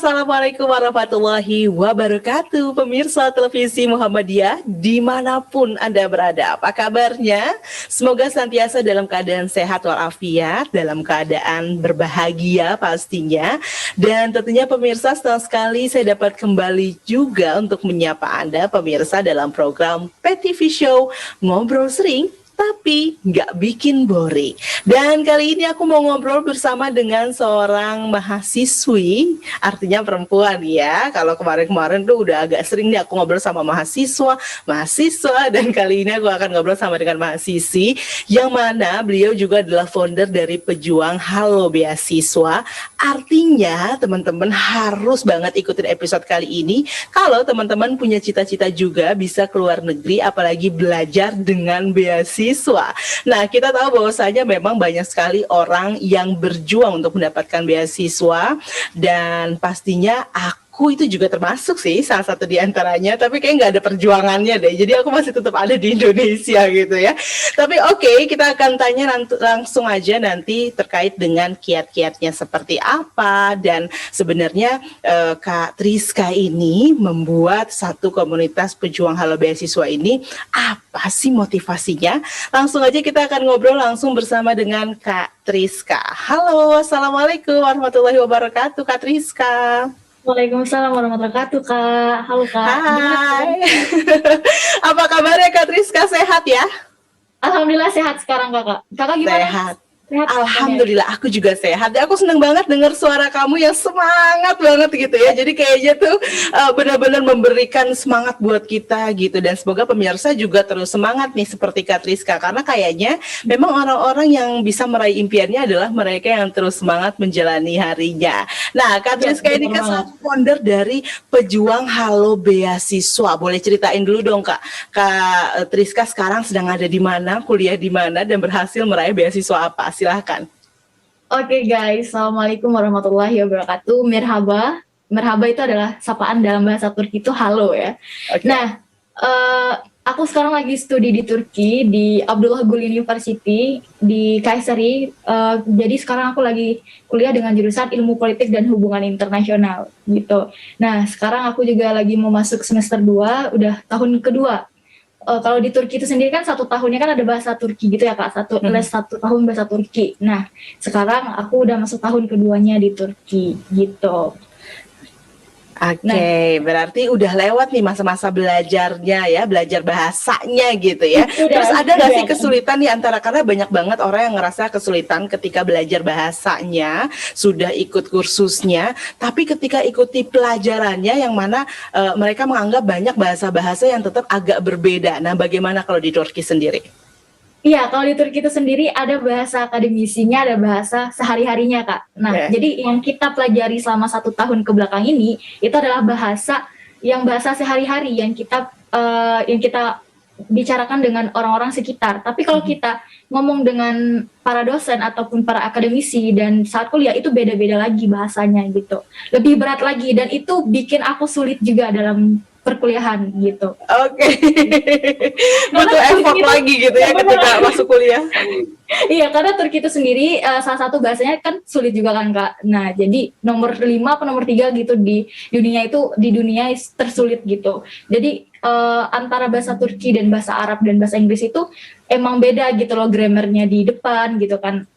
Assalamualaikum warahmatullahi wabarakatuh. Pemirsa televisi Muhammadiyah dimanapun Anda berada, apa kabarnya? Semoga senantiasa dalam keadaan sehat walafiat, dalam keadaan berbahagia pastinya. Dan tentunya pemirsa, senang sekali saya dapat kembali juga untuk menyapa Anda pemirsa dalam program PTV Show Ngobrol Sering tapi nggak bikin boring. Dan kali ini aku mau ngobrol bersama dengan seorang mahasiswi, artinya perempuan ya. Kalau kemarin-kemarin tuh udah agak sering nih aku ngobrol sama mahasiswa, dan kali ini aku akan ngobrol sama dengan mahasiswi yang mana beliau juga adalah founder dari Pejuang Halo Beasiswa. Artinya teman-teman harus banget ikutin episode kali ini kalau teman-teman punya cita-cita juga bisa keluar negeri, apalagi belajar dengan beasiswa. Nah, kita tahu bahwasanya memang banyak sekali orang yang berjuang untuk mendapatkan beasiswa, dan pastinya aku itu juga termasuk sih salah satu di antaranya, tapi kayak nggak ada perjuangannya deh. Jadi aku masih tetap ada di Indonesia gitu ya. Tapi oke, kita akan tanya langsung aja nanti terkait dengan kiat-kiatnya seperti apa, dan sebenarnya Kak Triska ini membuat satu komunitas Pejuang Halo Beasiswa ini apa sih motivasinya? Langsung aja kita akan ngobrol langsung bersama dengan Kak Triska. Halo, Assalamualaikum warahmatullahi wabarakatuh Kak Triska. Waalaikumsalam warahmatullahi wabarakatuh, Kak. Halo, Kak. Hai. Apa kabarnya Kak Triska, sehat ya? Alhamdulillah sehat sekarang, Kakak. Kakak gimana? Sehat. Sehat. Alhamdulillah, aku juga sehat. Aku seneng banget dengar suara kamu yang semangat banget gitu ya. Jadi kayaknya tuh benar-benar memberikan semangat buat kita gitu. Dan semoga pemirsa juga terus semangat nih seperti Kak Triska. Karena kayaknya memang orang-orang yang bisa meraih impiannya adalah mereka yang terus semangat menjalani harinya. Nah, Kak Triska ini kan salah founder dari Pejuang Halo Beasiswa. Boleh ceritain dulu dong Kak Triska sekarang sedang ada di mana, kuliah di mana, dan berhasil meraih beasiswa apa? Silahkan. Oke, guys, Assalamualaikum warahmatullahi wabarakatuh. Merhaba itu adalah sapaan dalam bahasa Turki itu halo ya. Okay. Nah, aku sekarang lagi studi di Turki di Abdullah Gül University di Kayseri. Jadi sekarang aku lagi kuliah dengan jurusan Ilmu Politik dan Hubungan Internasional gitu. Nah, sekarang aku juga lagi mau masuk semester 2, udah tahun kedua. Kalau di Turki itu sendiri kan 1 tahunnya kan ada bahasa Turki gitu ya Kak, les 1 tahun bahasa Turki. Nah, sekarang aku udah masuk tahun keduanya di Turki gitu. Oke, berarti udah lewat nih masa-masa belajarnya ya, belajar bahasanya gitu ya. Terus ada nggak sih kesulitan nih antara, karena banyak banget orang yang ngerasa kesulitan ketika belajar bahasanya, sudah ikut kursusnya, tapi ketika ikuti pelajarannya yang mana mereka menganggap banyak bahasa-bahasa yang tetap agak berbeda. Nah, bagaimana kalau di Turki sendiri? Iya, kalau di Turki itu sendiri ada bahasa akademisinya, ada bahasa sehari-harinya, Kak. Nah, jadi yang kita pelajari selama 1 tahun ke belakang ini, itu adalah bahasa sehari-hari yang kita bicarakan dengan orang-orang sekitar. Tapi kalau kita ngomong dengan para dosen ataupun para akademisi dan saat kuliah, itu beda-beda lagi bahasanya gitu. Lebih berat lagi, dan itu bikin aku sulit juga dalam perkuliahan gitu. Oke. Butuh effort lagi gitu ya ketika masuk kuliah. Iya, karena Turki itu sendiri salah satu bahasanya kan sulit juga kan Kak. Nah, jadi nomor 5 atau nomor 3 gitu di dunia tersulit gitu. Jadi antara bahasa Turki dan bahasa Arab dan bahasa Inggris itu emang beda gitu loh, grammarnya di depan gitu kan.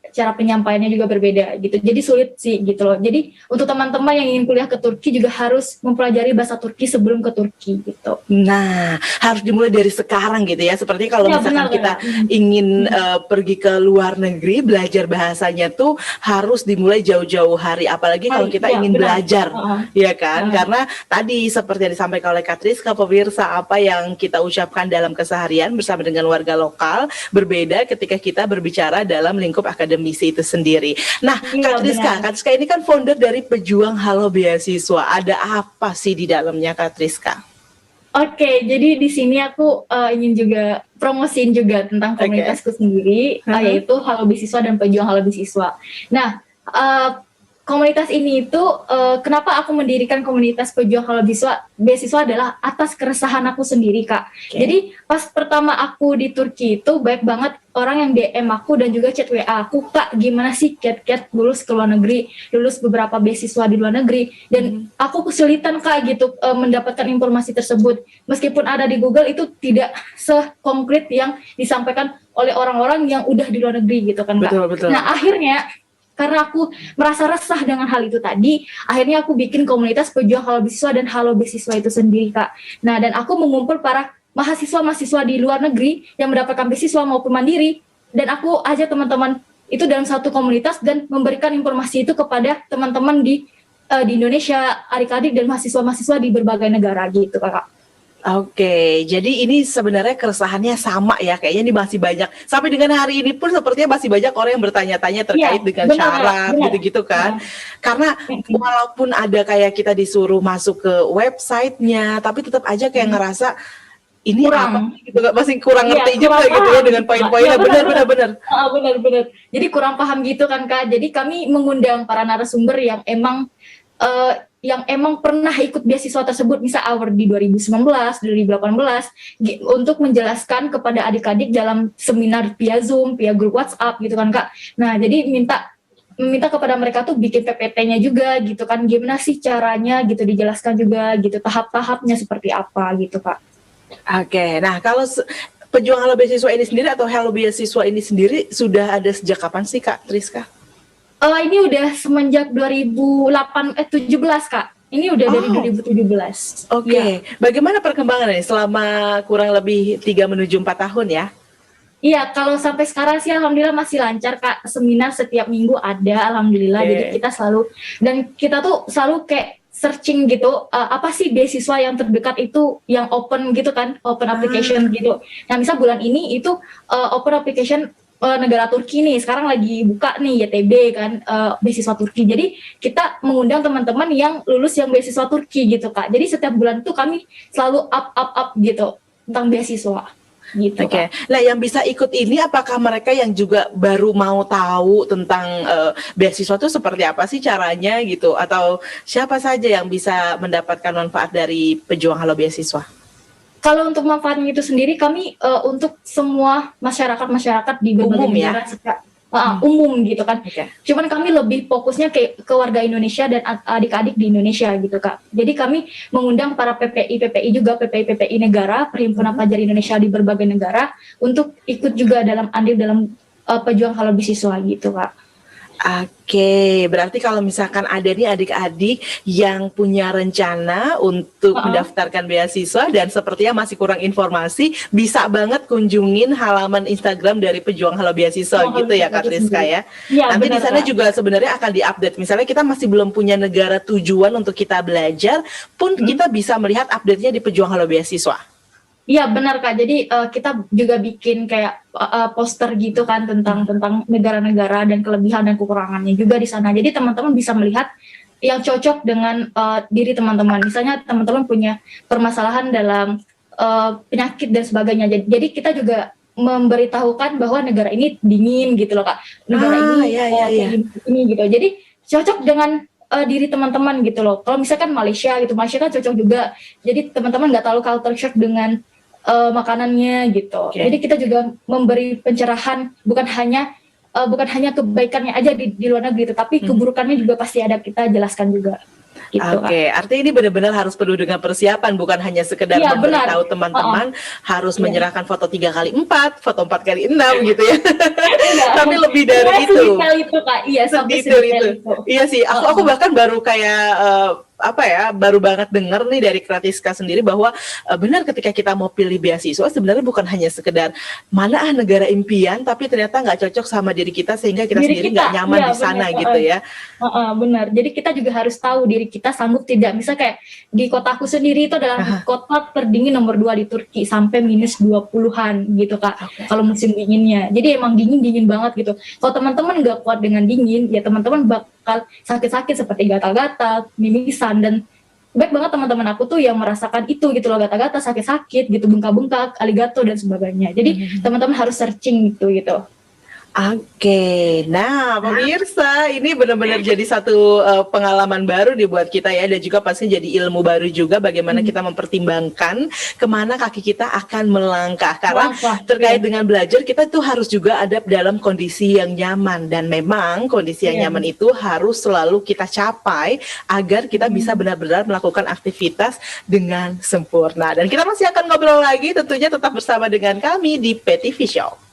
Cara penyampaiannya juga berbeda gitu. Jadi sulit sih gitu loh. Jadi untuk teman-teman yang ingin kuliah ke Turki juga harus mempelajari bahasa Turki sebelum ke Turki gitu. Nah, harus dimulai dari sekarang gitu ya. Seperti kalau misalkan kita ingin pergi ke luar negeri, belajar bahasanya tuh harus dimulai jauh-jauh hari. Apalagi kalau kita ingin belajar, ya kan? Karena tadi seperti yang disampaikan oleh Kak Triska, pemirsa, apa yang kita ucapkan dalam keseharian bersama dengan warga lokal berbeda ketika kita berbicara dalam lingkup akademisi itu sendiri. Nah, Kak Triska ini kan founder dari Pejuang Halo Beasiswa. Ada apa sih di dalamnya, Kak Triska? Oke, jadi di sini aku ingin juga promosiin juga tentang komunitasku sendiri, yaitu Halo Beasiswa dan Pejuang Halo Beasiswa. Nah, komunitas ini itu kenapa aku mendirikan komunitas pejuang halal beasiswa adalah atas keresahan aku sendiri, Kak. Oke. Jadi pas pertama aku di Turki itu banyak banget orang yang DM aku dan juga chat WA aku, Kak, gimana sih Cat lulus ke luar negeri, lulus beberapa beasiswa di luar negeri, dan aku kesulitan, Kak, gitu mendapatkan informasi tersebut. Meskipun ada di Google itu tidak sekonkret yang disampaikan oleh orang-orang yang udah di luar negeri gitu kan, Kak. Betul. Nah, akhirnya karena aku merasa resah dengan hal itu tadi, akhirnya aku bikin komunitas pejuang halal beasiswa dan halo beasiswa itu sendiri, Kak. Nah, dan aku mengumpul para mahasiswa-mahasiswa di luar negeri yang mendapatkan beasiswa maupun mandiri, dan aku ajak teman-teman itu dalam satu komunitas dan memberikan informasi itu kepada teman-teman di Indonesia, adik-adik dan mahasiswa-mahasiswa di berbagai negara gitu, Kak. Oke, jadi ini sebenarnya keresahannya sama ya, kayaknya ini masih banyak. Sampai dengan hari ini pun sepertinya masih banyak orang yang bertanya-tanya terkait dengan syarat gitu-gitu kan. Karena walaupun ada kayak kita disuruh masuk ke websitenya, tapi tetap aja kayak ngerasa ini Kurang. apa gitu, masih kurang Iya, ngerti juga kurang gitu ya paham. dengan poin-poinnya. Iya, Benar. benar. Jadi kurang paham gitu kan, Kak. Jadi kami mengundang para narasumber yang emang pernah ikut beasiswa tersebut, misal award di 2019, 2018, untuk menjelaskan kepada adik-adik dalam seminar via Zoom, via grup WhatsApp gitu kan, Kak. Nah, jadi meminta kepada mereka tuh bikin PPT-nya juga gitu kan, gimana sih caranya gitu, dijelaskan juga gitu, tahap-tahapnya seperti apa gitu, Kak. Oke, nah kalau pejuang halo beasiswa ini sendiri atau halo beasiswa ini sendiri sudah ada sejak kapan sih, Kak Triska? Ini udah semenjak 2017, Kak. Ini udah dari 2017. Oke. Ya. Bagaimana perkembangannya selama kurang lebih 3 menuju 4 tahun ya? Iya, kalau sampai sekarang sih alhamdulillah masih lancar, Kak. Seminar setiap minggu ada, alhamdulillah. Jadi kita tuh selalu kayak searching gitu, apa sih beasiswa yang terdekat itu yang open gitu kan, open application gitu. Nah, misal bulan ini itu open application negara Turki nih, sekarang lagi buka nih YTB kan, beasiswa Turki. Jadi kita mengundang teman-teman yang lulus yang beasiswa Turki gitu, Kak. Jadi setiap bulan tuh kami selalu up gitu tentang beasiswa gitu. Oke. Nah, yang bisa ikut ini apakah mereka yang juga baru mau tahu tentang beasiswa itu seperti apa sih caranya gitu, atau siapa saja yang bisa mendapatkan manfaat dari pejuang halo beasiswa? Kalau untuk manfaatnya itu sendiri, kami untuk semua masyarakat di berbagai umum negara, umum gitu kan. Cuman kami lebih fokusnya ke warga Indonesia dan adik-adik di Indonesia gitu, Kak. Jadi kami mengundang para PPI juga, PPI negara, Perhimpunan Pelajar Indonesia di berbagai negara untuk ikut juga andil dalam pejuang halal beasiswa gitu, Kak. Oke, berarti kalau misalkan ada nih adik-adik yang punya rencana untuk mendaftarkan beasiswa dan sepertinya masih kurang informasi, bisa banget kunjungin halaman Instagram dari Pejuang Halo Beasiswa gitu ya, Kak Triska ya. Nanti di sana juga sebenarnya akan diupdate. Misalnya kita masih belum punya negara tujuan untuk kita belajar, pun kita bisa melihat update-nya di Pejuang Halo Beasiswa. Iya benar, Kak. Jadi kita juga bikin kayak poster gitu kan tentang negara-negara dan kelebihan dan kekurangannya juga di sana. Jadi teman-teman bisa melihat yang cocok dengan diri teman-teman. Misalnya teman-teman punya permasalahan dalam penyakit dan sebagainya. Jadi kita juga memberitahukan bahwa negara ini dingin gitu loh, Kak. Negara ini gitu. Jadi cocok dengan diri teman-teman gitu loh. Kalau misalkan Malaysia kan cocok juga. Jadi teman-teman nggak terlalu culture shock dengan makanannya gitu. Jadi kita juga memberi pencerahan, bukan hanya kebaikannya aja di luar negeri, tetapi keburukannya juga pasti ada, kita jelaskan juga. Gitu, artinya ini benar-benar harus penuh dengan persiapan, bukan hanya sekedar memberitahu teman-teman harus menyerahkan foto 3x4, foto 4x6 gitu ya. Tapi lebih dari itu. Kak. Iya, sampai itu. Iya sih, aku bahkan baru kayak baru banget dengar nih dari Kratiska sendiri bahwa benar ketika kita mau pilih beasiswa sebenarnya bukan hanya sekedar mana negara impian, tapi ternyata nggak cocok sama diri kita sehingga kita sendiri nggak nyaman di sana gitu ya. Benar. Jadi kita juga harus tahu diri kita sanggup tidak. Misal kayak di kotaku sendiri itu adalah kota terdingin nomor 2 di Turki sampai minus 20-an gitu, Kak. Kalau musim dinginnya. Jadi emang dingin banget gitu. Kalau teman-teman nggak kuat dengan dingin, ya teman-teman bakal sakit-sakit seperti gatal-gatal, mimisan, dan baik banget teman-teman aku tuh yang merasakan itu gitu loh, gatal-gatal, sakit-sakit gitu, bengkak-bengkak, aligato dan sebagainya. Jadi teman-teman harus searching gitu. Oke, nah pemirsa ini benar-benar jadi satu pengalaman baru nih buat kita ya, dan juga pasti jadi ilmu baru juga bagaimana kita mempertimbangkan kemana kaki kita akan melangkah. Karena Langkah, terkait iya. dengan belajar kita tuh harus juga ada dalam kondisi yang nyaman, dan memang kondisi yang Iya. nyaman itu harus selalu kita capai agar kita bisa benar-benar melakukan aktivitas dengan sempurna. Dan kita masih akan ngobrol lagi tentunya, tetap bersama dengan kami di PTV Show.